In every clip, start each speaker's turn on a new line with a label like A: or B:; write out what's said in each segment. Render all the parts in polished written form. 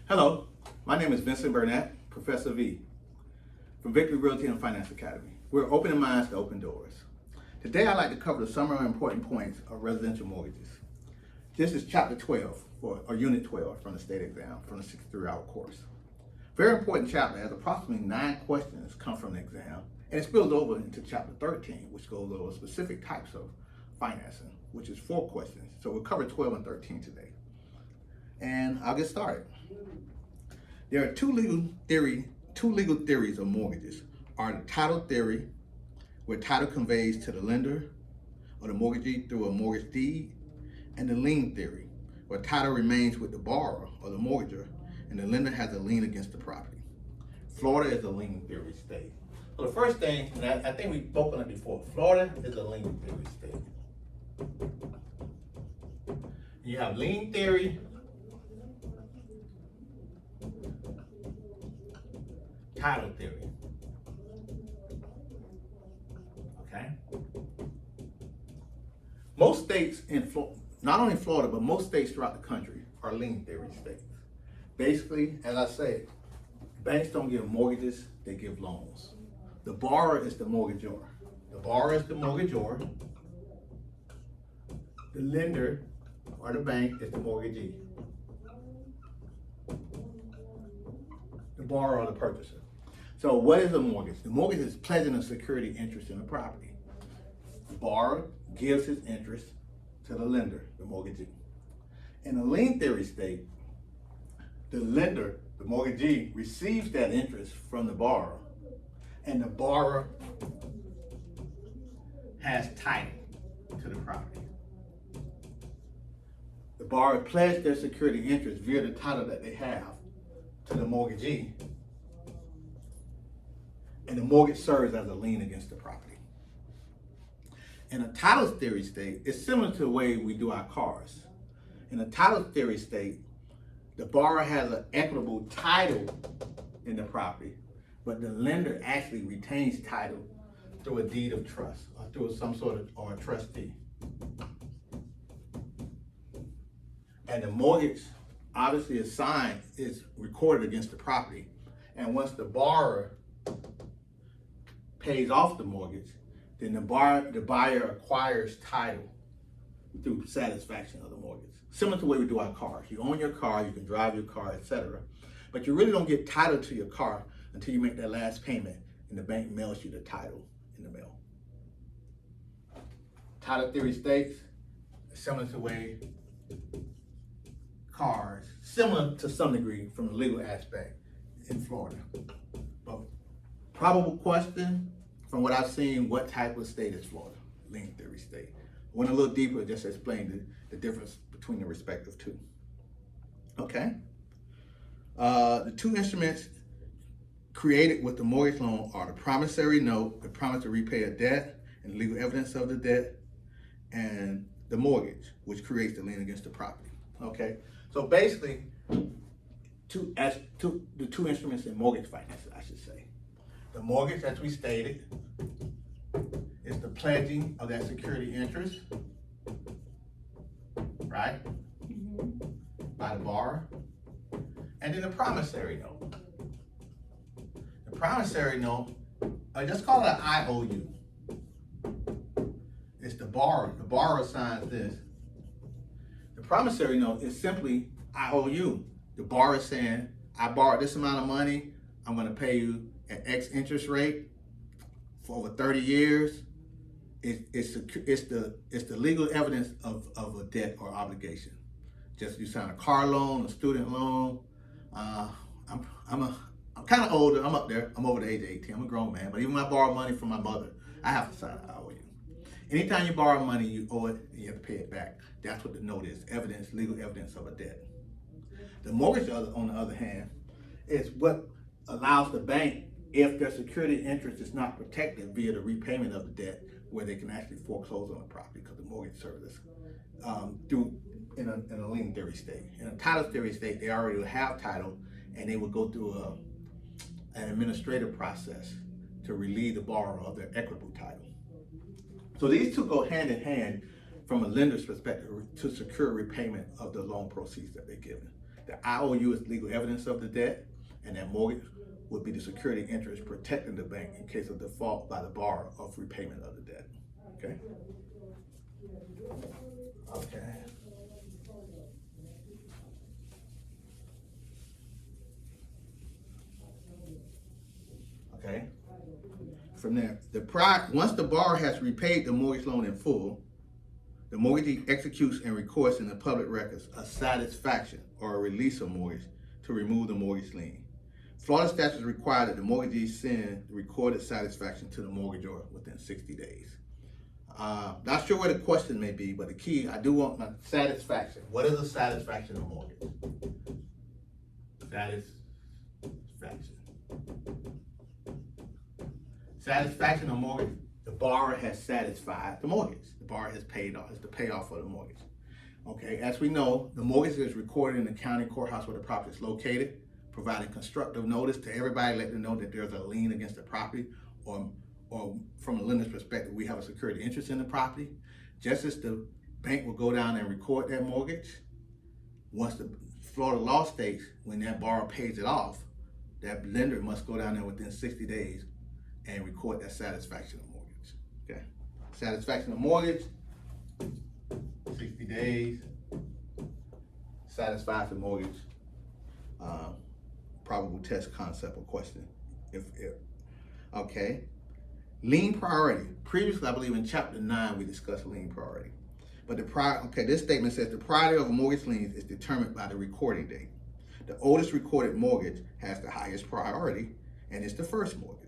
A: Hello, my name is Vincent Burnett, Professor V, from Victory Realty and Finance Academy. We're opening minds to open doors. Today I'd like to cover the summary important points of residential mortgages. This is chapter 12, or unit 12 from the state exam, from the 63-hour course. Very important chapter, as approximately 9 questions come from the exam, and it spills over into chapter 13, which goes over specific types of financing, which is 4 questions. So we'll cover 12 and 13 today. And I'll get started. There are two legal theories of mortgages: are the title theory, where title conveys to the lender or the mortgagee through a mortgage deed, and the lien theory, where title remains with the borrower or the mortgager, and the lender has a lien against the property. Florida is a lien theory state. So the first thing, and I think we've spoken on it before, Florida is a lien theory state. You have lien theory, title theory. Okay? Most states in Florida, not only Florida, but most states throughout the country are lien theory states. Basically, as I say, banks don't give mortgages, they give loans. The borrower is the mortgagor. The borrower is the mortgagor. The lender, or the bank, is the mortgagee. The borrower or the purchaser. So what is a mortgage? The mortgage is pledging a security interest in the property. The borrower gives his interest to the lender, the mortgagee. In a lien theory state, the lender, the mortgagee, receives that interest from the borrower, and the borrower has title to the property. The borrower pledged their security interest via the title that they have to the mortgagee, and the mortgage serves as a lien against the property. In a title theory state, it's similar to the way we do our cars. In a title theory state, the borrower has an equitable title in the property, but the lender actually retains title through a deed of trust or through some sort of, or a trustee. And the mortgage obviously is recorded against the property. And once the borrower pays off the mortgage, then the buyer acquires title through satisfaction of the mortgage. Similar to the way we do our cars. You own your car, you can drive your car, etc. But you really don't get title to your car until you make that last payment and the bank mails you the title in the mail. Title theory states, similar to the way cars, similar to some degree from the legal aspect in Florida. But probable question, from what I've seen, what type of state is Florida? Lien theory state. Went a little deeper, just to explain the difference between the respective two. Okay. The two instruments created with the mortgage loan are the promissory note, the promise to repay a debt, and legal evidence of the debt, and the mortgage, which creates the lien against the property. Okay. So basically, the two instruments in mortgage finance, I should say. The mortgage, as we stated, is the pledging of that security interest, right? By the borrower. And then the promissory note. The promissory note, just call it an IOU. It's the borrower. The borrower signs this. The promissory note is simply IOU. The borrower is saying, I borrowed this amount of money, I'm going to pay you at X interest rate for over 30 years. It's the legal evidence of a debt or obligation. Just you sign a car loan, a student loan. I'm kind of older. I'm up there. I'm over the age of 18. I'm a grown man. But even when I borrow money from my mother, I have to sign an IOU. Anytime you borrow money, you owe it and you have to pay it back. That's what the note is: evidence, legal evidence of a debt. The mortgage, on the other hand, is what allows the bank, if their security interest is not protected via the repayment of the debt, where they can actually foreclose on the property because the mortgage service in a lien theory state. In a title theory state, they already will have title, and they will go through an administrative process to relieve the borrower of their equitable title. So these two go hand in hand from a lender's perspective to secure repayment of the loan proceeds that they're given. The IOU is legal evidence of the debt, and that mortgage would be the security interest protecting the bank in case of default by the borrower of repayment of the debt. Okay? Okay. Okay. From there, once the borrower has repaid the mortgage loan in full, the mortgagee executes and records in the public records a satisfaction or a release of mortgage to remove the mortgage lien. Florida statutes require that the mortgagee send the recorded satisfaction to the mortgagor within 60 days. Not sure where the question may be, but the key, I do want my satisfaction. What is a satisfaction of mortgage? Satisfaction. Satisfaction of mortgage, the borrower has satisfied the mortgage. The borrower has paid off, it's the payoff for the mortgage. Okay, as we know, the mortgage is recorded in the county courthouse where the property is located, providing constructive notice to everybody, letting them know that there's a lien against the property, or from a lender's perspective, we have a security interest in the property. Just as the bank will go down and record that mortgage, once the Florida law states when that borrower pays it off, that lender must go down there within 60 days and record that satisfaction of mortgage. Okay, satisfaction of mortgage, 60 days, satisfies the mortgage, probable test concept or question. Okay, lien priority. Previously, I believe in chapter 9, we discussed lien priority. But this statement says the priority of a mortgage lien is determined by the recording date. The oldest recorded mortgage has the highest priority, and it's the first mortgage.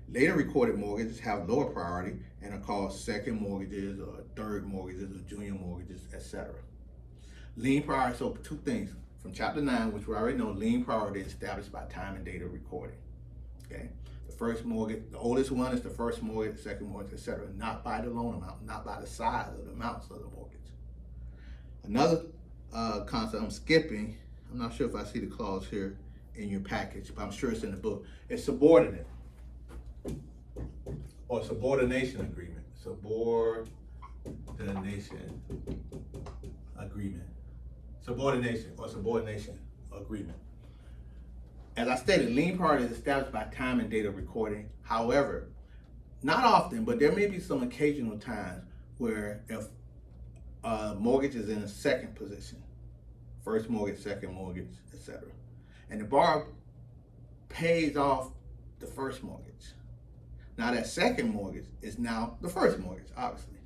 A: Later recorded mortgages have lower priority and are called second mortgages or third mortgages or junior mortgages, etc. Lien priority, so two things from chapter 9, which we already know, lien priority is established by time and date of recording. Okay, the first mortgage, the oldest one is the first mortgage, second mortgage, etc. Not by the loan amount, not by the size of the amounts of the mortgage. Another concept I'm skipping, I'm not sure if I see the clause here in your package, but I'm sure it's in the book. It's subordinate or subordination agreement. Subordination agreement. Subordination or subordination agreement. As I stated, lien priority is established by time and date of recording. However, not often, but there may be some occasional times where if a mortgage is in a second position, first mortgage, second mortgage, etc., and the borrower pays off the first mortgage. Now that second mortgage is now the first mortgage, obviously.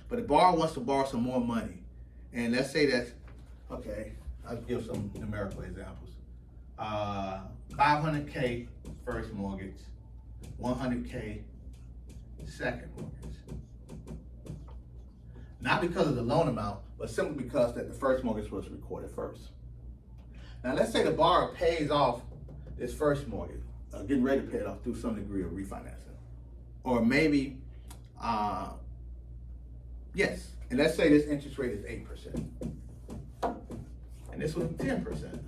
A: But the borrower wants to borrow some more money. And let's say that's, okay, I'll give some numerical examples. 500K first mortgage, 100K second mortgage. Not because of the loan amount, but simply because that the first mortgage was recorded first. Now let's say the borrower pays off this first mortgage, getting ready to pay it off through some degree of refinancing. Or maybe, yes, and let's say this interest rate is 8%. And this was 10%.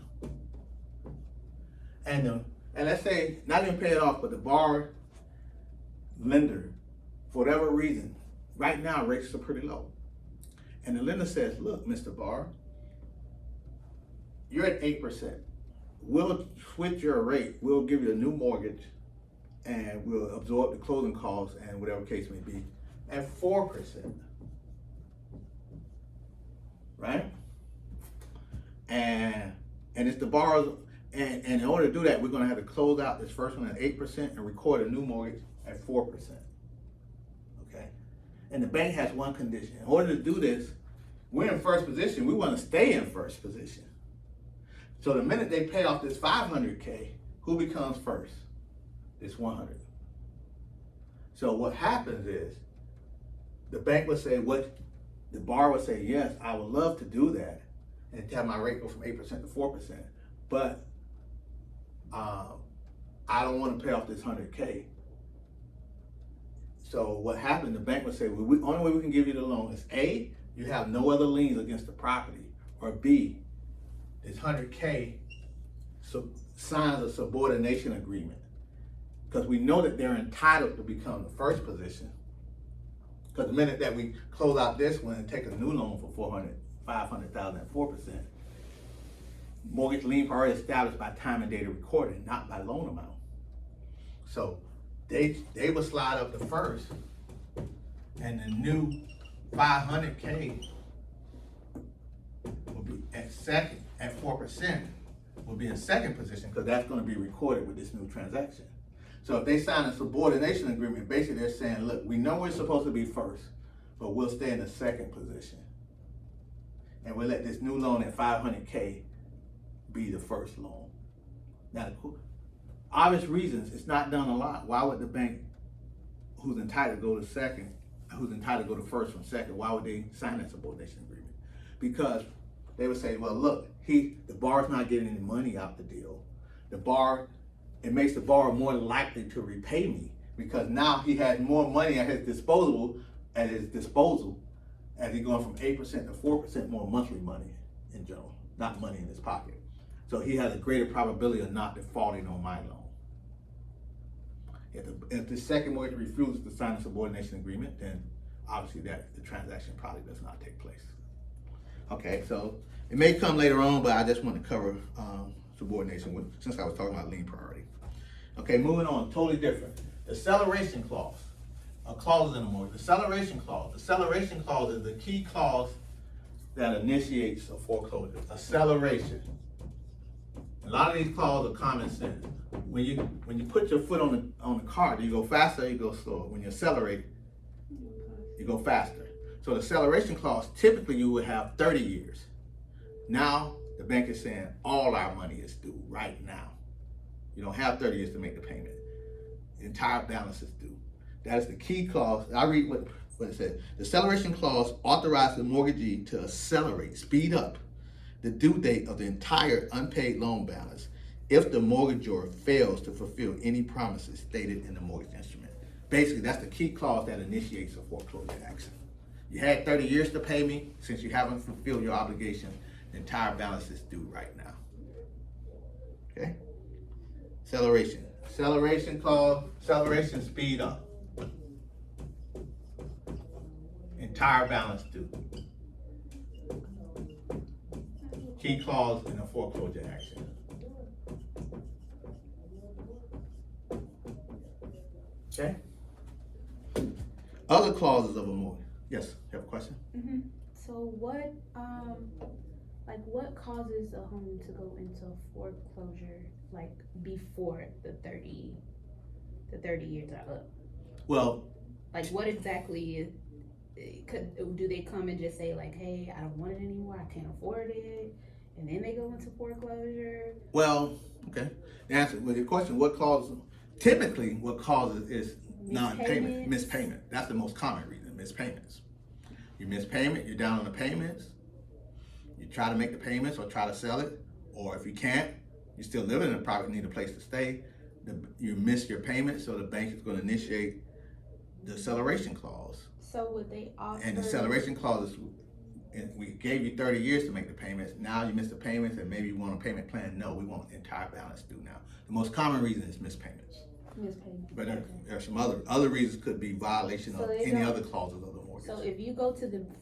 A: And let's say, not even pay it off, but the borrower, lender, for whatever reason, right now rates are pretty low. And the lender says, look, Mr. Borrower, you're at 8%. We'll switch your rate. We'll give you a new mortgage and we'll absorb the closing costs and whatever case may be at 4%. Right? And it's the borrower's, and in order to do that, we're going to have to close out this first one at 8% and record a new mortgage at 4%. Okay? And the bank has one condition. In order to do this, we're in first position. We want to stay in first position. So the minute they pay off this 500K, who becomes first? This 100. So what happens is the bank would say, the borrower would say, yes, I would love to do that and have my rate go from 8% to 4%, but I don't want to pay off this 100K. So what happened, the bank would say, well, the only way we can give you the loan is A, you have no other liens against the property, or B, this 100K signs a subordination agreement. Because we know that they're entitled to become the first position. Because the minute that we close out this one and take a new loan for $500,000 at 4%, mortgage lien priority established by time and date of recording, not by loan amount. So they will slide up to first, and the new 500K will be at second, at 4%, will be in second position, because that's gonna be recorded with this new transaction. So if they sign a subordination agreement, basically they're saying, look, we know we're supposed to be first, but we'll stay in the second position. And we'll let this new loan at 500K be the first loan. Now, obvious reasons, it's not done a lot. Why would the bank who's entitled to go to second, who's entitled to go to first from second, why would they sign that subordination agreement? Because they would say, well, look, the borrower's not getting any money out the deal. It makes the borrower more likely to repay me, because now he has more money at his disposal as he's going from 8% to 4% more monthly money in general, not money in his pocket. So he has a greater probability of not defaulting on my loan. If the second mortgage refuses to sign a subordination agreement, then obviously the transaction probably does not take place. Okay, so it may come later on, but I just want to cover subordination since I was talking about lien priority. Okay, moving on, totally different. The acceleration clause, a clause in the mortgage. The acceleration clause. The acceleration clause is the key clause that initiates a foreclosure. Acceleration. A lot of these clauses are common sense. When you put your foot on the car, do you go faster or you go slower? When you accelerate, you go faster. So the acceleration clause, typically you would have 30 years. Now the bank is saying all our money is due right now. You don't have 30 years to make the payment. The entire balance is due. That is the key clause. I read what it says. The acceleration clause authorizes the mortgagee to accelerate, speed up the due date of the entire unpaid loan balance if the mortgagor fails to fulfill any promises stated in the mortgage instrument. Basically, that's the key clause that initiates a foreclosure action. You had 30 years to pay me. Since you haven't fulfilled your obligation, the entire balance is due right now. Okay? Acceleration. Acceleration clause, acceleration, speed up. Entire balance due. Key clause in a foreclosure action. Okay? Other clauses of a mortgage. Yes, you have a question?
B: Mm-hmm. So what causes a home to go into foreclosure before the 30 years are up?
A: Well,
B: what exactly do they come and just say hey, I don't want it anymore, I can't afford it, and then they go into foreclosure?
A: Well, okay. The answer with your question, typically what causes is non-payment, mispayment. That's the most common reason, mispayments. You miss payment, you're down on the payments, you try to make the payments or try to sell it, or if you can't, you're still living in a property, need a place to stay, you miss your payment, so the bank is going to initiate the acceleration clause.
B: So would they offer?
A: And the acceleration clause is, we gave you 30 years to make the payments, now you miss the payments and maybe you want a payment plan. No, we want the entire balance due now. The most common reason is mispayments. But there are some other reasons, could be violation of any other clauses of the mortgage.
B: So if you go to the